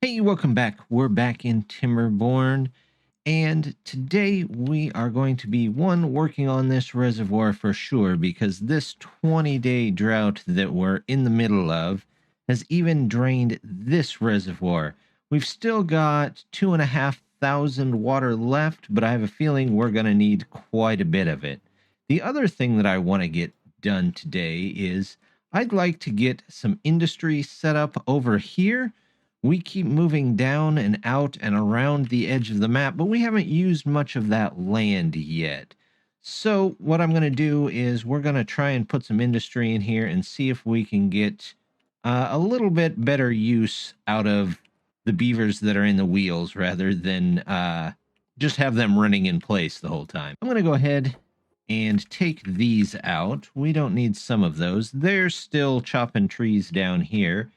Hey, welcome back. We're back in Timberborn, and today we are going to be working on this reservoir for sure, because this 20-day drought that we're in the middle of has even drained this reservoir. We've still got 2,500 water left, but I have a feeling we're going to need quite a bit of it. The other thing that I want to get done today is I'd like to get some industry set up over here. We keep moving down and out and around the edge of the map, but we haven't used much of that land yet. So what I'm going to do is we're going to try and put some industry in here and see if we can get a little bit better use out of the beavers that are in the wheels rather than just have them running in place the whole time. I'm going to go ahead and take these out. We don't need some of those. They're still chopping trees down here.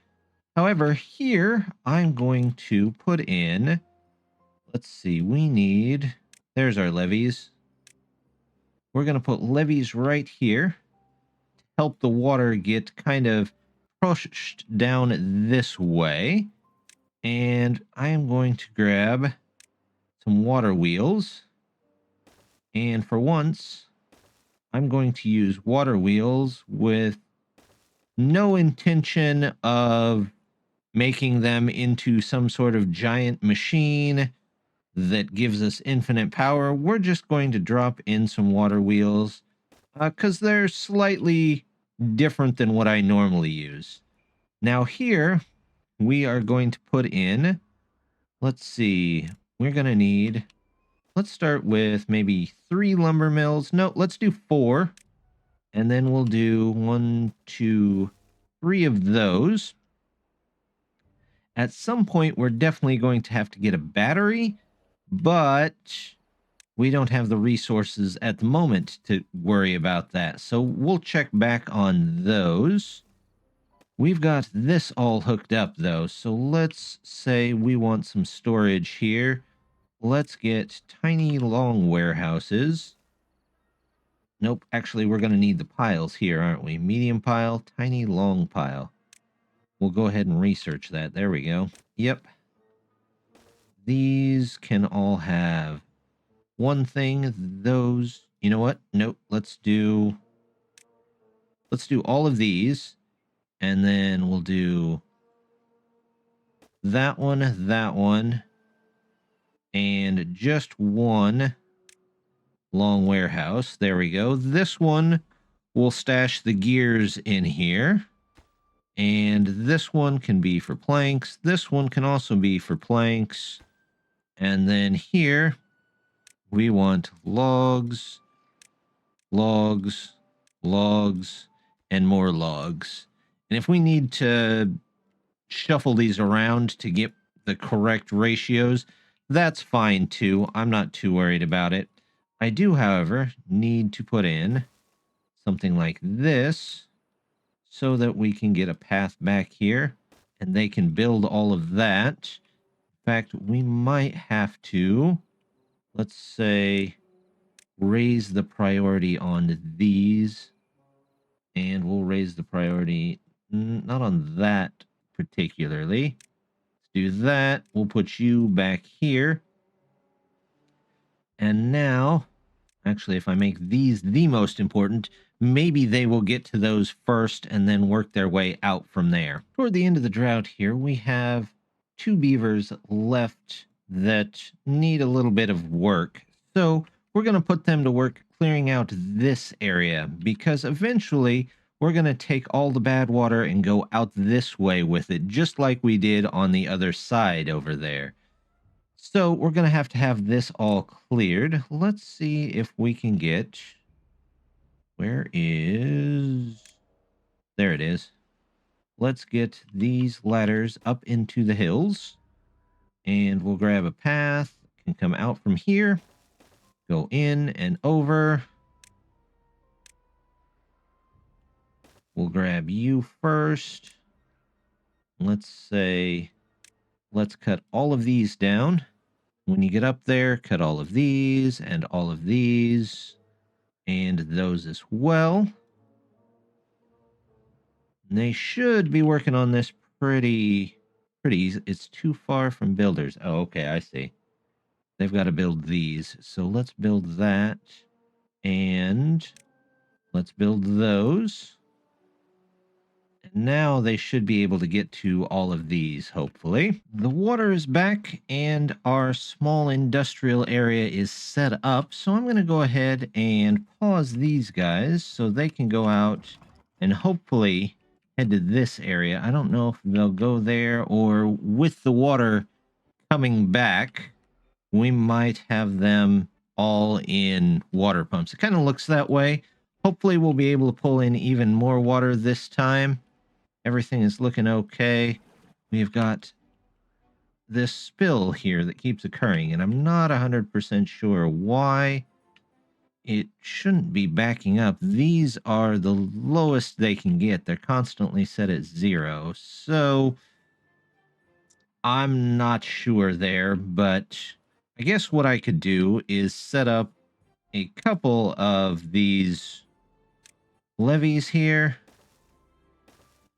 However, here I'm going to put in, let's see, there's our levees. We're going to put levees right here to help the water get kind of pushed down this way. And I am going to grab some water wheels. And for once, I'm going to use water wheels with no intention of making them into some sort of giant machine that gives us infinite power. We're just going to drop in some water wheels because they're slightly different than what I normally use. Now here, we are going to put in, let's see, we're going to need, let's start with maybe 3 lumber mills. No, let's do 4. And then we'll do 1, 2, 3 of those. At some point, we're definitely going to have to get a battery, but we don't have the resources at the moment to worry about that. So we'll check back on those. We've got this all hooked up, though. So let's say we want some storage here. Let's get tiny long warehouses. Nope, actually, we're going to need the piles here, aren't we? Medium pile, tiny long pile. We'll go ahead and research that. There we go. Yep. These can all have one thing. Those, you know what? Nope. Let's do all of these, and then we'll do that one, and just one long warehouse. There we go. This one we'll stash the gears in here. And this one can be for planks. This one can also be for planks. And then here, we want logs, logs, logs, and more logs. And if we need to shuffle these around to get the correct ratios, that's fine too. I'm not too worried about it. I do, however, need to put in something like this so that we can get a path back here and they can build all of that. In fact, we might have to, let's say, raise the priority on these, and we'll raise the priority not on that particularly. Let's do that. We'll put you back here. And now, actually, if I make these the most important, maybe they will get to those first and then work their way out from there. Toward the end of the drought here, we have 2 beavers left that need a little bit of work. So we're going to put them to work clearing out this area, because eventually we're going to take all the bad water and go out this way with it, just like we did on the other side over there. So we're going to have this all cleared. Let's see if we can get... Where is... There it is. Let's get these ladders up into the hills. And we'll grab a path. Can come out from here. Go in and over. We'll grab you first. Let's say... Let's cut all of these down. When you get up there, cut all of these and all of these and those as well. And they should be working on this pretty pretty easy. It's too far from builders. Oh, okay, I see. They've got to build these. So let's build that. And let's build those. And now they should be able to get to all of these, hopefully. The water is back and our small industrial area is set up. So I'm going to go ahead and pause these guys so they can go out and hopefully head to this area. I don't know if they'll go there, or with the water coming back, we might have them all in water pumps. It kind of looks that way. Hopefully we'll be able to pull in even more water this time. Everything is looking okay. We've got this spill here that keeps occurring, and I'm not 100% sure why. It shouldn't be backing up. These are the lowest they can get. They're constantly set at 0. So I'm not sure there, but I guess what I could do is set up a couple of these levees here.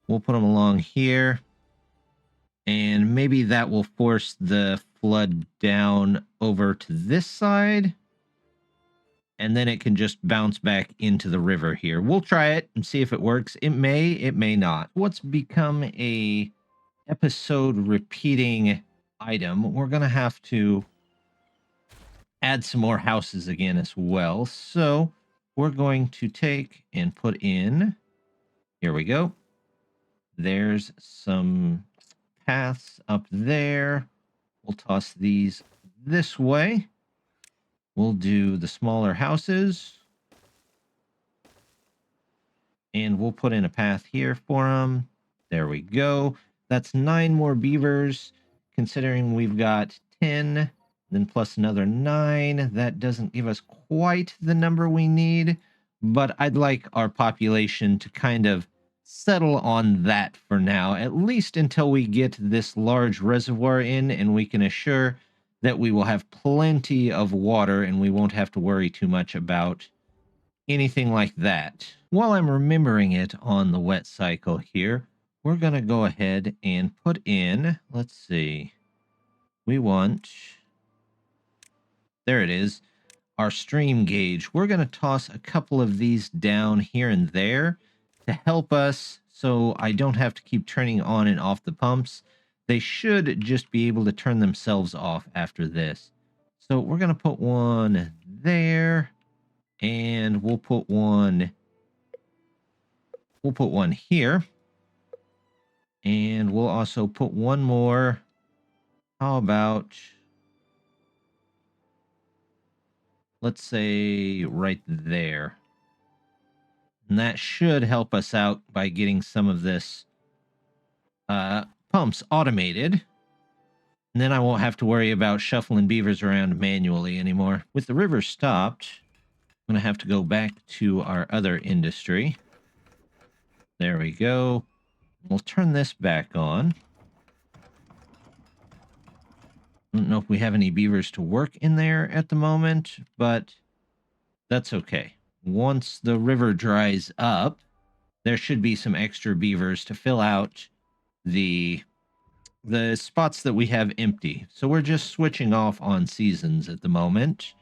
We'll put them along here. And maybe that will force the flood down over to this side. And then it can just bounce back into the river here. We'll try it and see if it works. It may not. What's become a episode repeating item, we're going to have to add some more houses again as well. So we're going to take and put in, here we go. There's some paths up there. We'll toss these this way. We'll do the smaller houses. And we'll put in a path here for them. There we go. That's 9 more beavers. Considering we've got 10, then plus another 9. That doesn't give us quite the number we need. But I'd like our population to kind of settle on that for now, at least until we get this large reservoir in and we can assure that we will have plenty of water and we won't have to worry too much about anything like that. While I'm remembering it on the wet cycle here, we're going to go ahead and put in, let's see, we want, there it is, our stream gauge. We're going to toss a couple of these down here and there to help us so I don't have to keep turning on and off the pumps. They should just be able to turn themselves off after this. So we're going to put one there, and we'll put one here. And we'll also put one more. How about, let's say right there. And that should help us out by getting some of this pumps automated. And then I won't have to worry about shuffling beavers around manually anymore. With the river stopped, I'm going to have to go back to our other industry. There we go. We'll turn this back on. I don't know if we have any beavers to work in there at the moment, but that's okay. Once the river dries up, there should be some extra beavers to fill out the spots that we have empty. So we're just switching off on seasons at the moment.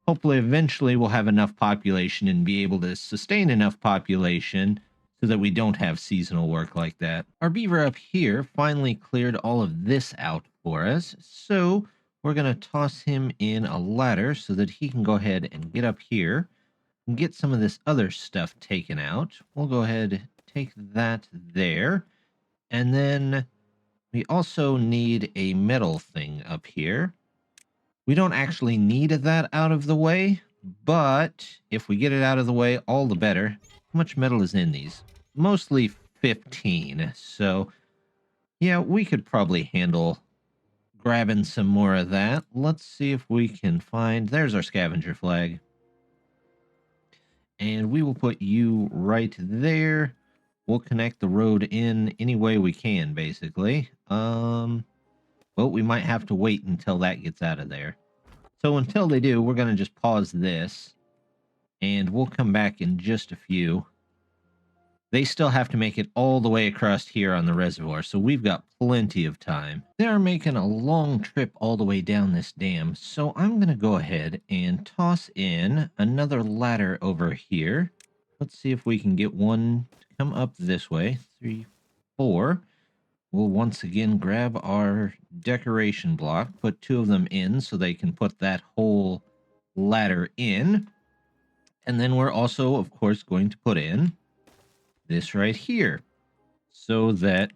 Hopefully, eventually, we'll have enough population and be able to sustain enough population so that we don't have seasonal work like that. Our beaver up here finally cleared all of this out for us. So we're going to toss him in a ladder so that he can go ahead and get up here and get some of this other stuff taken out. We'll go ahead and take that there. And then we also need a metal thing up here. We don't actually need that out of the way, but if we get it out of the way, all the better. How much metal is in these? Mostly 15. So, yeah, we could probably handle grabbing some more of that. Let's see if we can find... There's our scavenger flag. And we will put you right there. We'll connect the road in any way we can, basically. Well, we might have to wait until that gets out of there. So until they do, we're going to just pause this. And we'll come back in just a few. they still have to make it all the way across here on the reservoir, so we've got plenty of time. They're making a long trip all the way down this dam, so I'm going to go ahead and toss in another ladder over here. Let's see if we can get one to come up this way. 3, 4. We'll once again grab our decoration block, put 2 of them in so they can put that whole ladder in. And then we're also, of course, going to put in this right here so that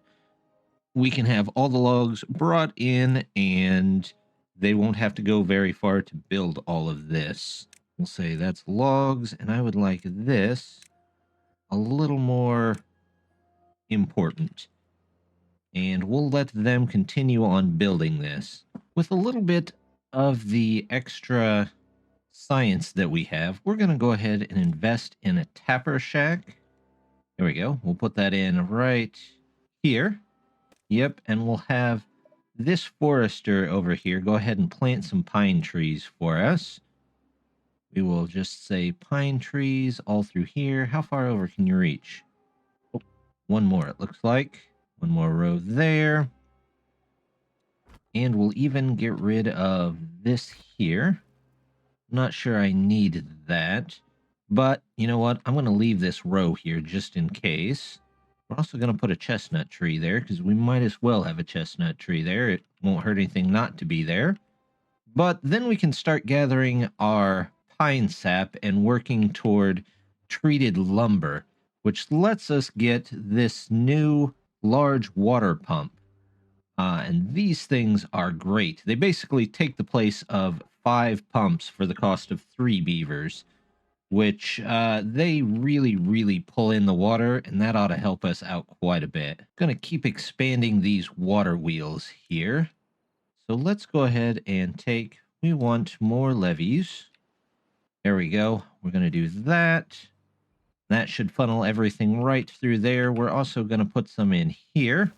we can have all the logs brought in and they won't have to go very far to build all of this. We'll say that's logs, and I would like this a little more important. And we'll let them continue on building this. With a little bit of the extra science that we have, we're going to go ahead and invest in a tapper shack. There we go. We'll put that in right here. Yep, and we'll have this forester over here go ahead and plant some pine trees for us. We will just say pine trees all through here. How far over can you reach? Oh, one more, it looks like. One more row there. And we'll even get rid of this here. I'm not sure I need that. But, you know what? I'm going to leave this row here just in case. We're also going to put a chestnut tree there, because we might as well have a chestnut tree there. It won't hurt anything not to be there. But then we can start gathering our pine sap and working toward treated lumber, which lets us get this new large water pump. And these things are great. They basically take the place of 5 pumps for the cost of 3 beavers, which they really pull in the water, and that ought to help us out quite a bit. Going to keep expanding these water wheels here. So let's go ahead and we want more levees. There we go. We're going to do that. That should funnel everything right through there. We're also going to put some in here.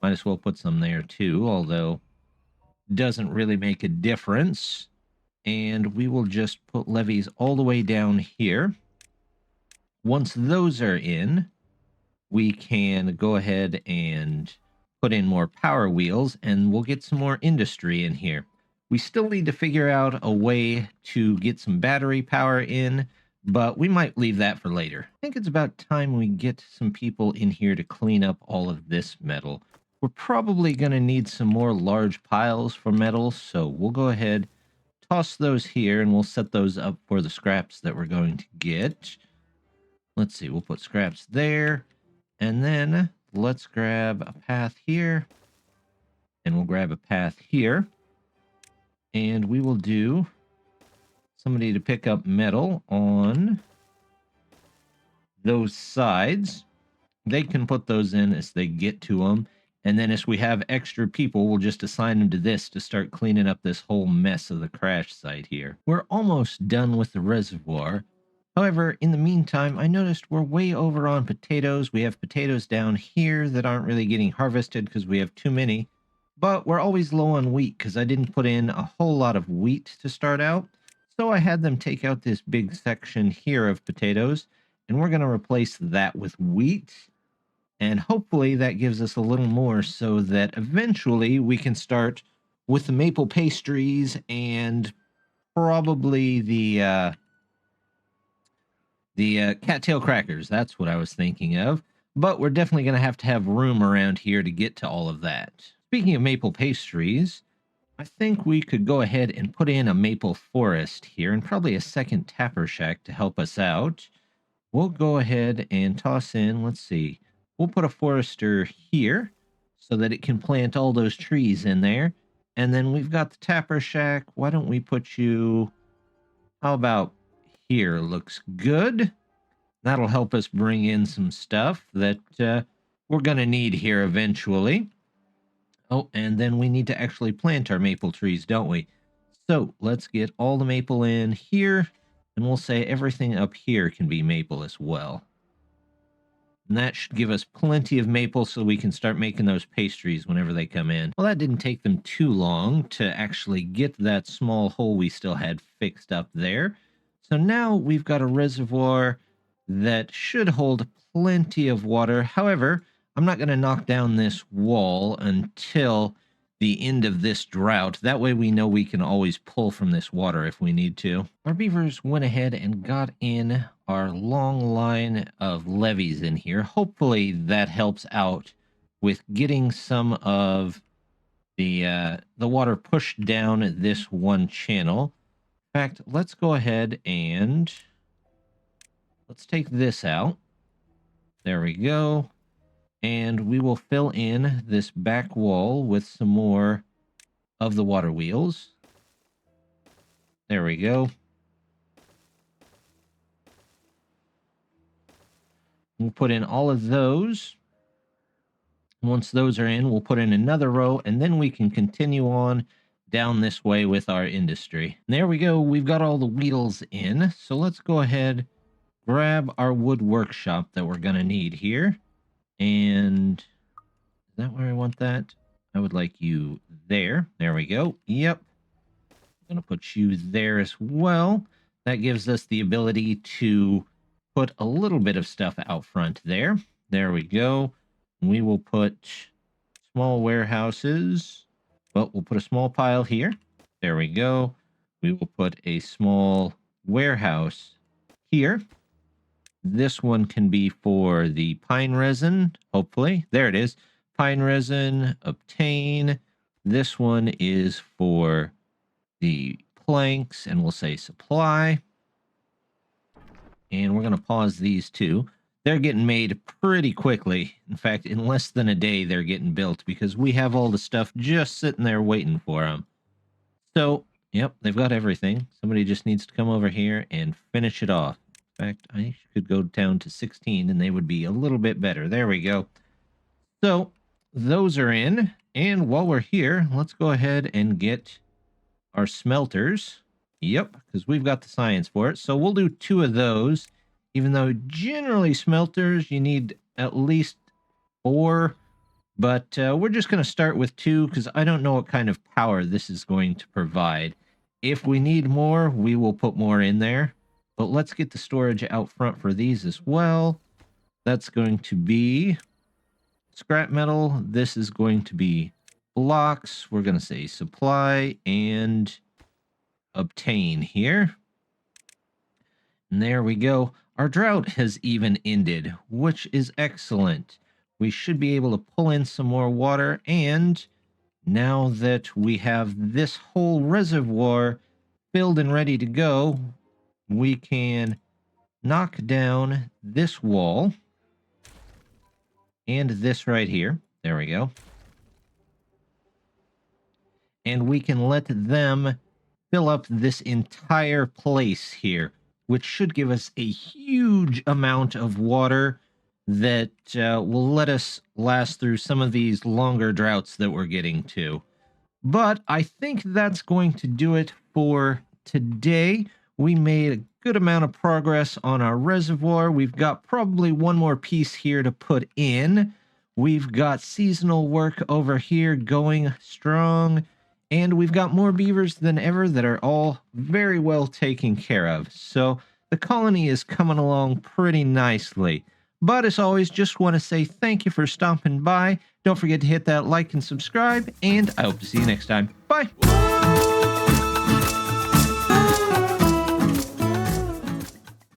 Might as well put some there too, although doesn't really make a difference. And we will just put levees all the way down here. Once those are in, we can go ahead and put in more power wheels, and we'll get some more industry in here. We still need to figure out a way to get some battery power in, but we might leave that for later. I think it's about time we get some people in here to clean up all of this metal. We're probably going to need some more large piles for metal, so we'll go ahead, toss those here, and we'll set those up for the scraps that we're going to get. Let's see, we'll put scraps there, and then let's grab a path here, and we'll grab a path here, and we will do somebody to pick up metal on those sides. They can put those in as they get to them. And then as we have extra people, we'll just assign them to this to start cleaning up this whole mess of the crash site here. We're almost done with the reservoir. However, in the meantime, I noticed we're way over on potatoes. We have potatoes down here that aren't really getting harvested because we have too many. But we're always low on wheat because I didn't put in a whole lot of wheat to start out. So I had them take out this big section here of potatoes, and we're going to replace that with wheat. And hopefully that gives us a little more so that eventually we can start with the maple pastries and probably the cattail crackers. That's what I was thinking of. But we're definitely going to have room around here to get to all of that. Speaking of maple pastries, I think we could go ahead and put in a maple forest here and probably a second tapper shack to help us out. We'll go ahead and toss in, let's see, we'll put a forester here so that it can plant all those trees in there. And then we've got the tapper shack. Why don't we put you, how about here? Looks good. That'll help us bring in some stuff that we're going to need here eventually. Oh, and then we need to actually plant our maple trees, don't we? So let's get all the maple in here, and we'll say everything up here can be maple as well. And that should give us plenty of maple so we can start making those pastries whenever they come in. Well, that didn't take them too long to actually get that small hole we still had fixed up there. So now we've got a reservoir that should hold plenty of water. However, I'm not going to knock down this wall until the end of this drought. That way we know we can always pull from this water if we need to. Our beavers went ahead and got in our long line of levees in here. Hopefully that helps out with getting some of the water pushed down this one channel. In fact, let's go ahead and let's take this out. There we go. And we will fill in this back wall with some more of the water wheels. There we go. We'll put in all of those. Once those are in, we'll put in another row, and then we can continue on down this way with our industry. And there we go. We've got all the wheels in. So let's go ahead, grab our wood workshop that we're going to need here. And is that where I want that? I would like you there. There we go. Yep. I'm going to put you there as well. That gives us the ability to put a little bit of stuff out front there. There we go. We will put small warehouses. Well, we'll put a small pile here. There we go. We will put a small warehouse here. This one can be for the pine resin, hopefully. There it is. Pine resin, obtain. This one is for the planks, and we'll say supply. And we're going to pause these two. They're getting made pretty quickly. In fact, in less than a day, they're getting built because we have all the stuff just sitting there waiting for them. So, yep, they've got everything. Somebody just needs to come over here and finish it off. In fact, I could go down to 16 and they would be a little bit better. There we go. So, those are in. And while we're here, let's go ahead and get our smelters. Yep, because we've got the science for it. So we'll do 2 of those. Even though generally smelters, you need at least 4. But we're just going to start with 2 because I don't know what kind of power this is going to provide. If we need more, we will put more in there. But let's get the storage out front for these as well. That's going to be scrap metal. This is going to be blocks. We're going to say supply and obtain here. And there we go. Our drought has even ended, which is excellent. We should be able to pull in some more water, and now that we have this whole reservoir filled and ready to go, we can knock down this wall and this right here. There we go. And we can let them fill up this entire place here, which should give us a huge amount of water that will let us last through some of these longer droughts that we're getting to. But I think that's going to do it for today. We made a good amount of progress on our reservoir. We've got probably one more piece here to put in. We've got seasonal work over here going strong. And we've got more beavers than ever that are all very well taken care of. So the colony is coming along pretty nicely. But as always, just want to say thank you for stopping by. Don't forget to hit that like and subscribe. And I hope to see you next time. Bye.